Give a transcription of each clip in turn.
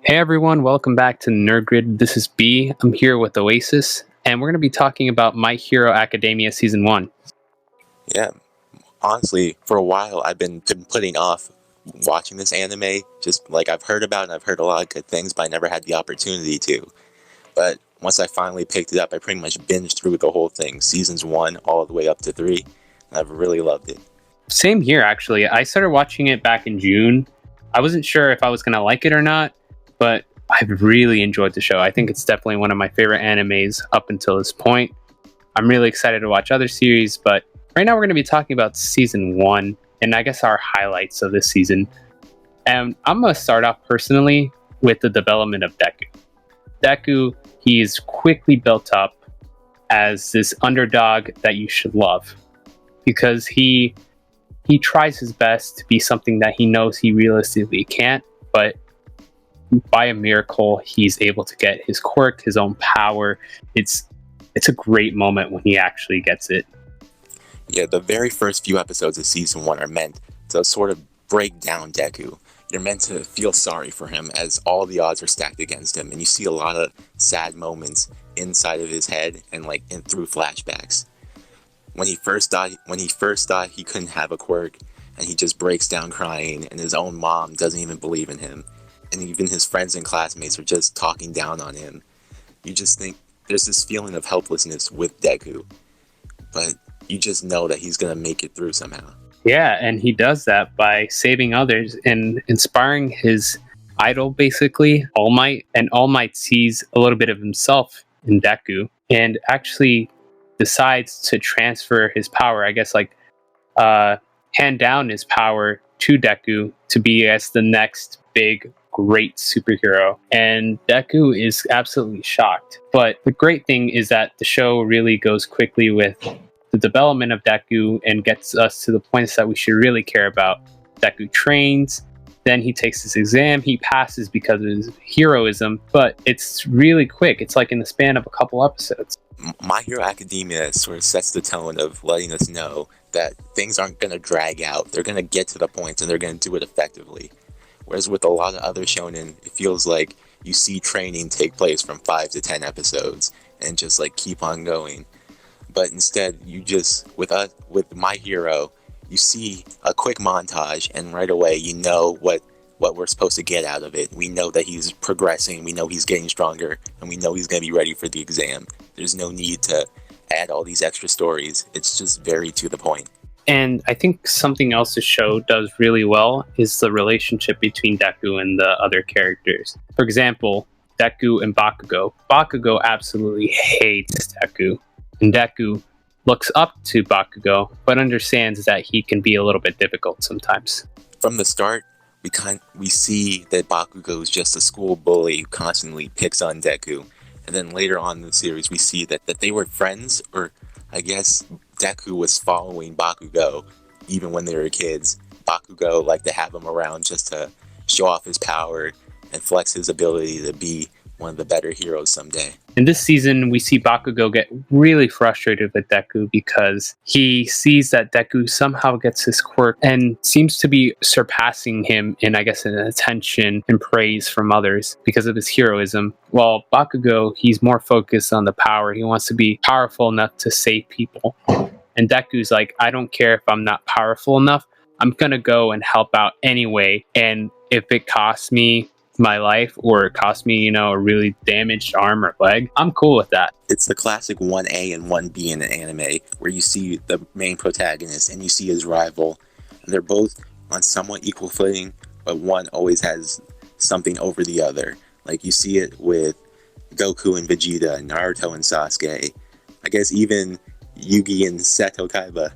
Hey everyone, welcome back to Nerd Grid. This is B. I'm here with Oasis, and we're going to be talking about My Hero Academia Season 1. Yeah, honestly, for a while I've been putting off watching this anime. Just like I've heard about it and I've heard a lot of good things, but I never had the opportunity to. But once I finally picked it up, I pretty much binged through the whole thing, seasons 1 all the way up to 3, and I've really loved it. Same here, actually. I started watching it back in June. I wasn't sure if I was going to like it or not, but I've really enjoyed the show. I think it's definitely one of my favorite animes up until this point. I'm really excited to watch other series, but right now we're going to be talking about Season 1, and I guess our highlights of this season. And I'm going to start off personally with the development of Deku. Deku, he's quickly built up as this underdog that you should love, because he tries his best to be something that he knows he realistically can't, but by a miracle, he's able to get his quirk, his own power. It's a great moment when he actually gets it. Yeah, the very first few episodes of season 1 are meant to sort of break down Deku. You're meant to feel sorry for him as all the odds are stacked against him, and you see a lot of sad moments inside of his head and through flashbacks. When he first thought he couldn't have a quirk, and he just breaks down crying, and his own mom doesn't even believe in him, and even his friends and classmates are just talking down on him. You just think there's this feeling of helplessness with Deku, but you just know that he's gonna make it through somehow. Yeah, and he does that by saving others and inspiring his idol, basically, All Might. And All Might sees a little bit of himself in Deku and actually decides to transfer his power, hand down his power to Deku to be as the next big great superhero. And Deku is absolutely shocked. But the great thing is that the show really goes quickly with the development of Deku and gets us to the points that we should really care about. Deku trains, then he takes his exam, he passes because of his heroism, but it's really quick. It's like in the span of a couple episodes. My Hero Academia sort of sets the tone of letting us know that things aren't going to drag out. They're going to get to the point and they're going to do it effectively. Whereas with a lot of other shonen, it feels like you see training take place from 5 to 10 episodes and just keep on going. But instead, you just, with My Hero, you see a quick montage and right away you know what we're supposed to get out of it. We know that he's progressing, we know he's getting stronger, and we know he's going to be ready for the exam. There's no need to add all these extra stories. It's just very to the point. And I think something else the show does really well is the relationship between Deku and the other characters. For example, Deku and Bakugo. Bakugo absolutely hates Deku, and Deku looks up to Bakugo, but understands that he can be a little bit difficult sometimes. From the start, we see that Bakugo is just a school bully who constantly picks on Deku. And then later on in the series, we see that they were friends, or I guess Deku was following Bakugo even when they were kids. Bakugo liked to have him around just to show off his power and flex his ability to be one of the better heroes someday. In this season, we see Bakugo get really frustrated with Deku because he sees that Deku somehow gets his quirk and seems to be surpassing him in, in attention and praise from others because of his heroism. While Bakugo, he's more focused on the power. He wants to be powerful enough to save people. And Deku's like, I don't care if I'm not powerful enough. I'm going to go and help out anyway. And if it costs me my life or it cost me, a really damaged arm or leg, I'm cool with that. It's the classic 1A and 1B in an anime where you see the main protagonist and you see his rival, and they're both on somewhat equal footing, but one always has something over the other. Like you see it with Goku and Vegeta, Naruto and Sasuke, I guess even Yugi and Seto Kaiba.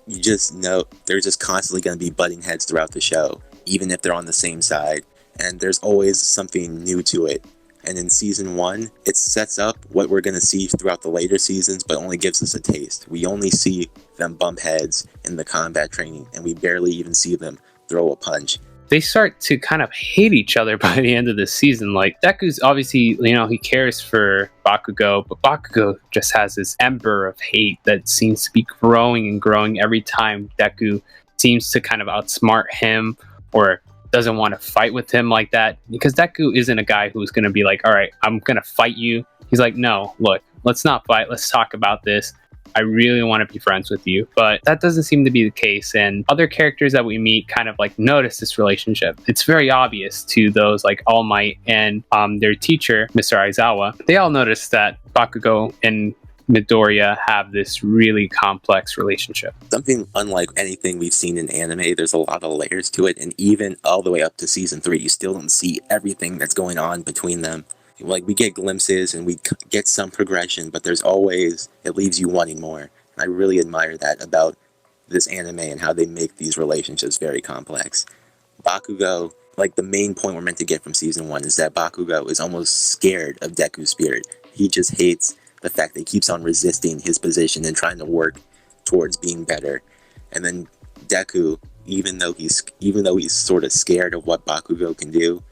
You just know they're just constantly going to be butting heads throughout the show, even if they're on the same side. And there's always something new to it. And in season 1, it sets up what we're going to see throughout the later seasons, but only gives us a taste. We only see them bump heads in the combat training, and we barely even see them throw a punch. They start to kind of hate each other by the end of the season. Deku's obviously, he cares for Bakugo, but Bakugo just has this ember of hate that seems to be growing and growing every time Deku seems to kind of outsmart him or doesn't want to fight with him like that, because Deku isn't a guy who's going to be like, all right, I'm going to fight you. He's like, no, look, let's not fight. Let's talk about this. I really want to be friends with you. But that doesn't seem to be the case. And other characters that we meet kind of like notice this relationship. It's very obvious to those like All Might and their teacher, Mr. Aizawa. They all notice that Bakugo and Midoriya have this really complex relationship. Something unlike anything we've seen in anime. There's a lot of layers to it. And even all the way up to season 3, you still don't see everything that's going on between them. Like, we get glimpses and we get some progression, but there's always, it leaves you wanting more. And I really admire that about this anime and how they make these relationships very complex. Bakugo, like, the main point we're meant to get from season 1 is that Bakugo is almost scared of Deku's spirit. He just hates the fact that he keeps on resisting his position and trying to work towards being better. And then Deku, even though he's sort of scared of what Bakugo can do,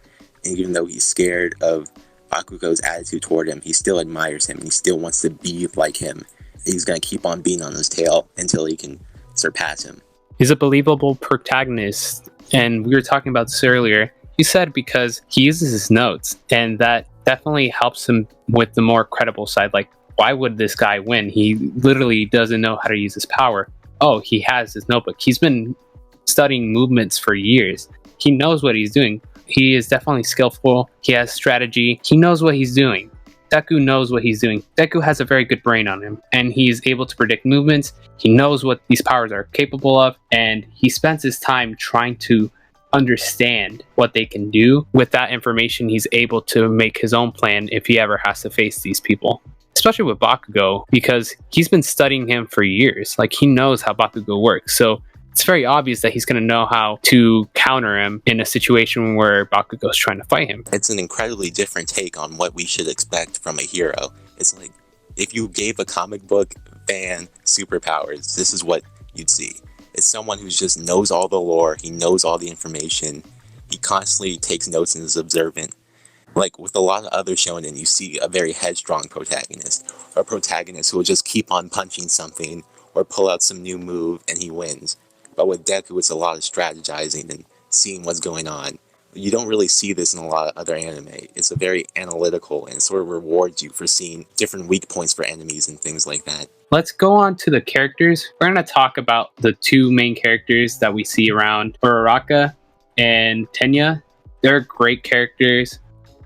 and even though he's scared of Bakugo's attitude toward him, he still admires him and he still wants to be like him. He's going to keep on being on his tail until he can surpass him. He's a believable protagonist, and we were talking about this earlier. He said because he uses his notes, and that definitely helps him with the more credible side. Like, why would this guy win? He literally doesn't know how to use his power. Oh, he has his notebook. He's been studying movements for years. He knows what he's doing. He is definitely skillful. He has strategy. He knows what he's doing. Deku knows what he's doing. Deku has a very good brain on him, and he's able to predict movements. He knows what these powers are capable of, and he spends his time trying to understand what they can do. With that information, he's able to make his own plan if he ever has to face these people. Especially with Bakugo, because he's been studying him for years. Like, he knows how Bakugo works. So it's very obvious that he's going to know how to counter him in a situation where Bakugo's trying to fight him. It's an incredibly different take on what we should expect from a hero. It's like, if you gave a comic book fan superpowers, this is what you'd see. It's someone who just knows all the lore, he knows all the information, he constantly takes notes and is observant. Like, with a lot of other shonen, you see a very headstrong protagonist, or a protagonist who will just keep on punching something, or pull out some new move, and he wins. But with Deku, it's a lot of strategizing and seeing what's going on. You don't really see this in a lot of other anime. It's a very analytical, and it sort of rewards you for seeing different weak points for enemies and things like that. Let's go on to the characters. We're going to talk about the two main characters that we see around, Uraraka and Tenya. They're great characters.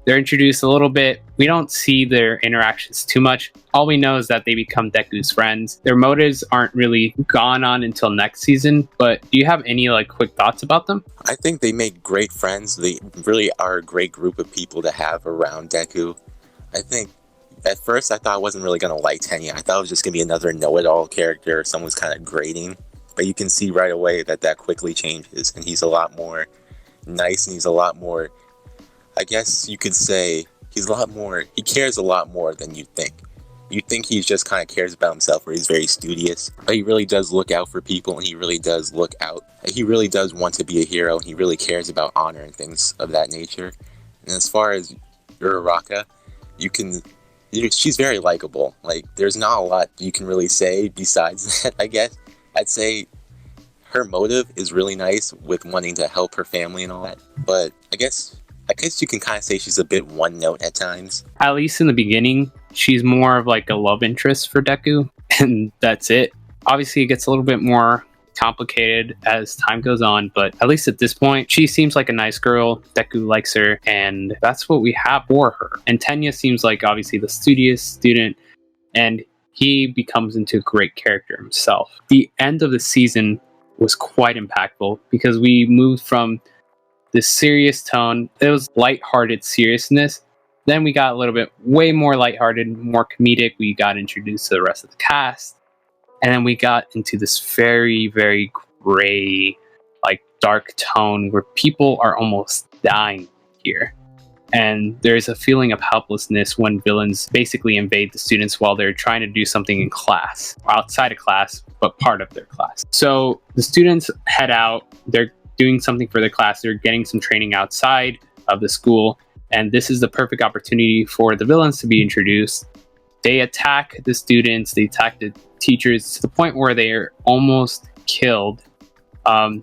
They're introduced a little bit. We don't see their interactions too much. All we know is that they become Deku's friends. Their motives aren't really gone on until next season, but do you have any quick thoughts about them? I think they make great friends. They really are a great group of people to have around Deku. I think at first I thought I wasn't really going to like Tenya. I thought it was just going to be another know-it-all character, someone's kind of grating. But you can see right away that quickly changes, and he's a lot more nice, and he's a lot more, I guess you could say, he cares a lot more than you'd think. You'd think he just kind of cares about himself, or he's very studious. But he really does look out for people, and he really does look out. He really does want to be a hero, and he really cares about honor and things of that nature. And as far as Uraraka, she's very likable. Like, there's not a lot you can really say besides that, I guess. I'd say her motive is really nice with wanting to help her family and all that. But I guess you can kind of say she's a bit one note at times. At least in the beginning, she's more of like a love interest for Deku, and that's it. Obviously, it gets a little bit more complicated as time goes on, but at least at this point, she seems like a nice girl. Deku likes her, and that's what we have for her. And Tenya seems like obviously the studious student, and he becomes into a great character himself. The end of the season was quite impactful because we moved from this serious tone. It was lighthearted seriousness. Then we got a little bit way more lighthearted, more comedic. We got introduced to the rest of the cast. And then we got into this very, very gray, dark tone where people are almost dying here. And there's a feeling of helplessness when villains basically invade the students while they're trying to do something in class, outside of class, but part of their class. So the students head out. They're doing something for their class. They're getting some training outside of the school. And this is the perfect opportunity for the villains to be introduced. They attack the students. They attack the teachers to the point where they are almost killed.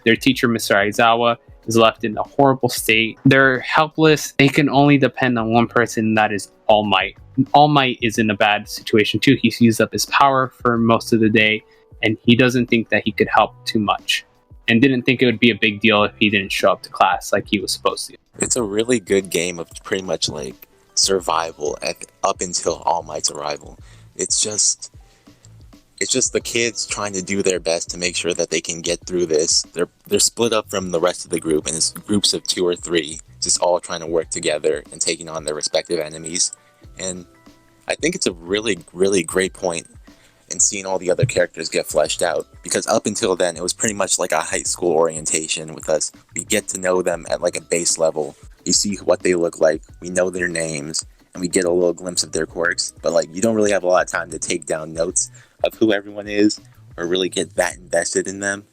Their teacher, Mr. Aizawa, is left in a horrible state. They're helpless. They can only depend on one person, that is All Might. All Might is in a bad situation too. He's used up his power for most of the day, and he doesn't think that he could help too much, and didn't think it would be a big deal if he didn't show up to class like he was supposed to. It's a really good game of pretty much like survival up until All Might's arrival. It's just the kids trying to do their best to make sure that they can get through this. They're split up from the rest of the group, and it's groups of 2 or 3, just all trying to work together and taking on their respective enemies. And I think it's a really, really great point in seeing all the other characters get fleshed out, because up until then, it was pretty much like a high school orientation with us. We get to know them at like a base level. You see what they look like, we know their names, and we get a little glimpse of their quirks, but like you don't really have a lot of time to take down notes of who everyone is or really get that invested in them.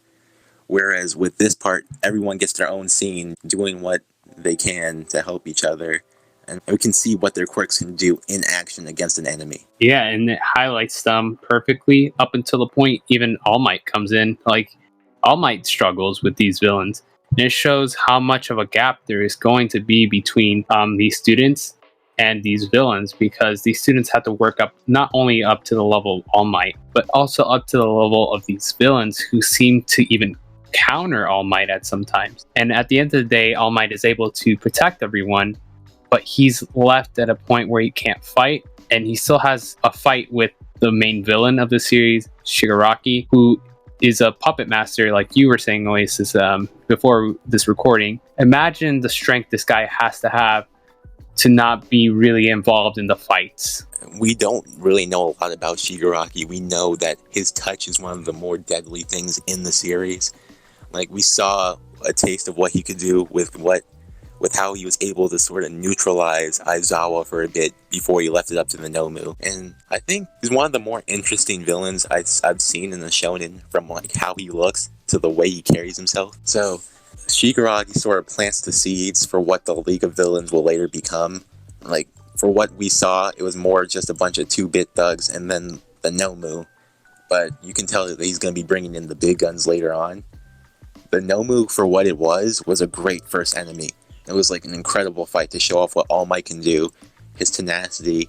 Whereas with this part, everyone gets their own scene, doing what they can to help each other, and we can see what their quirks can do in action against an enemy. Yeah, and it highlights them perfectly up until the point even All Might comes in. Like, All Might struggles with these villains, and it shows how much of a gap there is going to be between these students and these villains, because these students have to work up not only up to the level of All Might, but also up to the level of these villains who seem to even counter All Might at some times. And at the end of the day, All Might is able to protect everyone, but he's left at a point where he can't fight, and he still has a fight with the main villain of the series, Shigaraki, who is a puppet master, like you were saying, Oasis, before this recording. Imagine the strength this guy has to have to not be really involved in the fights. We don't really know a lot about Shigaraki. We know that his touch is one of the more deadly things in the series. Like, we saw a taste of what he could do with how he was able to sort of neutralize Aizawa for a bit before he left it up to the Nomu. And I think he's one of the more interesting villains I've seen in the shonen, from like how he looks to the way he carries himself. So Shigaraki sort of plants the seeds for what the League of Villains will later become. Like, for what we saw, it was more just a bunch of 2-bit thugs and then the Nomu. But you can tell that he's going to be bringing in the big guns later on. The Nomu, for what it was a great first enemy. It was like an incredible fight to show off what All Might can do, his tenacity,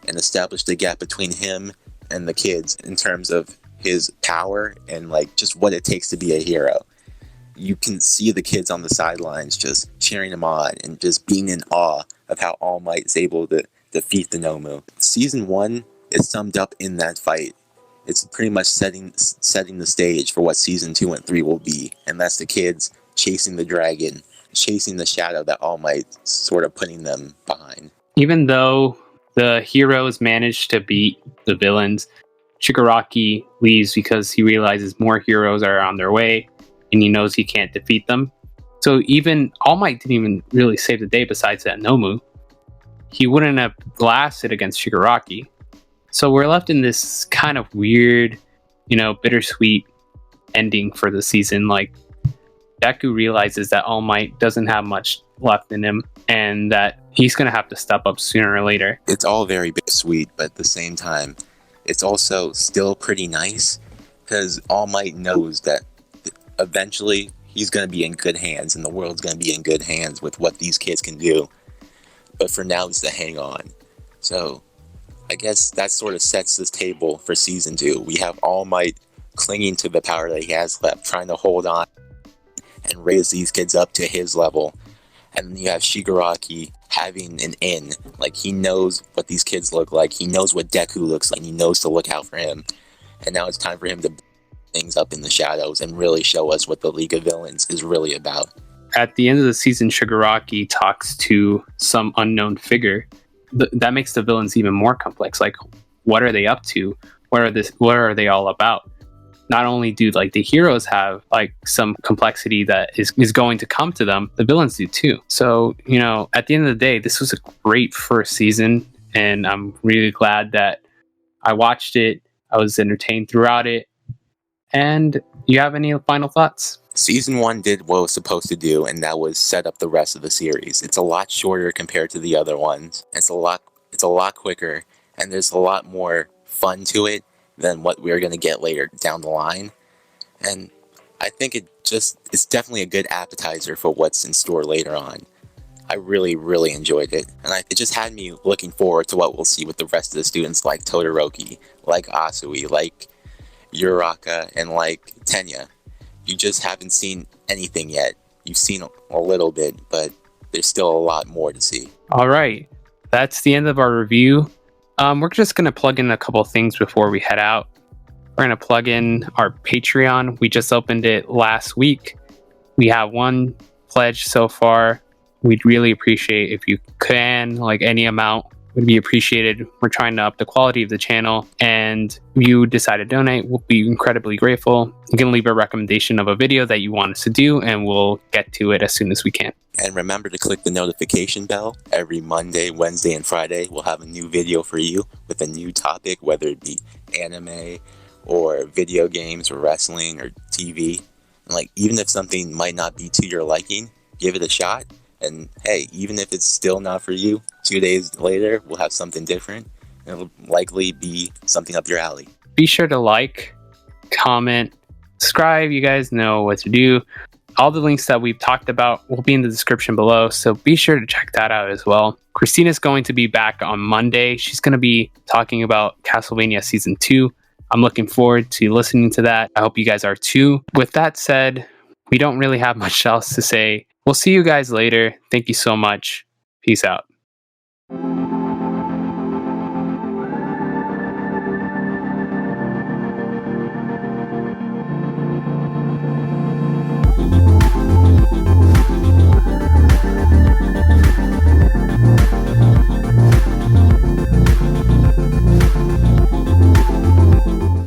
and establish the gap between him and the kids in terms of his power and like just what it takes to be a hero. You can see the kids on the sidelines just cheering him on and just being in awe of how All Might is able to defeat the Nomu. Season 1 is summed up in that fight. It's pretty much setting the stage for what Season 2 and 3 will be, and that's the kids chasing the dragon, chasing the shadow that All Might's sort of putting them behind. Even though the heroes managed to beat the villains, Shigaraki leaves because he realizes more heroes are on their way, and he knows he can't defeat them. So even All Might didn't even really save the day besides that Nomu. He wouldn't have lasted against Shigaraki. So we're left in this kind of weird, bittersweet ending for the season. Like, Deku realizes that All Might doesn't have much left in him, and that he's going to have to step up sooner or later. It's all very bittersweet, but at the same time, it's also still pretty nice, because All Might knows that eventually he's going to be in good hands, and the world's going to be in good hands with what these kids can do. But for now, it's to hang on. So I guess that sort of sets this table for Season 2. We have All Might clinging to the power that he has left, trying to hold on and raise these kids up to his level. And then you have Shigaraki having an in. Like, he knows what these kids look like. He knows what Deku looks like. He knows to look out for him. And now it's time for him to things up in the shadows and really show us what the League of Villains is really about. At the end of the season, Shigaraki talks to some unknown figure. That makes the villains even more complex. Like, what are they up to? What are they all about? Not only do like the heroes have like some complexity that is going to come to them, the villains do too. So, at the end of the day, this was a great first season, and I'm really glad that I watched it. I was entertained throughout it. And you have any final thoughts? Season 1 did what it was supposed to do, and that was set up the rest of the series. It's a lot shorter compared to the other ones. It's a lot quicker, and there's a lot more fun to it than what we're going to get later down the line. And I think it's definitely a good appetizer for what's in store later on. I really, really enjoyed it, and it just had me looking forward to what we'll see with the rest of the students like Todoroki, like Asui, like Uraka, and like Tenya. You just haven't seen anything yet. You've seen a little bit, but there's still a lot more to see. All right, that's the end of our review. We're just going to plug in a couple things before we head out. We're going to plug in our Patreon. We just opened it last week. We have one pledge so far. We'd really appreciate if you can, like any amount would be appreciated. We're trying to up the quality of the channel, and if you decide to donate, we'll be incredibly grateful. You can leave a recommendation of a video that you want us to do, and we'll get to it as soon as we can. And remember to click the notification bell. Every Monday, Wednesday, and Friday, we'll have a new video for you with a new topic, whether it be anime or video games or wrestling or TV. And even if something might not be to your liking, give it a shot. And hey, even if it's still not for you, 2 days later, we'll have something different. It'll likely be something up your alley. Be sure to like, comment, subscribe. You guys know what to do. All the links that we've talked about will be in the description below, so be sure to check that out as well. Christina's going to be back on Monday. She's going to be talking about Castlevania Season 2. I'm looking forward to listening to that. I hope you guys are too. With that said, we don't really have much else to say. We'll see you guys later. Thank you so much. Peace out.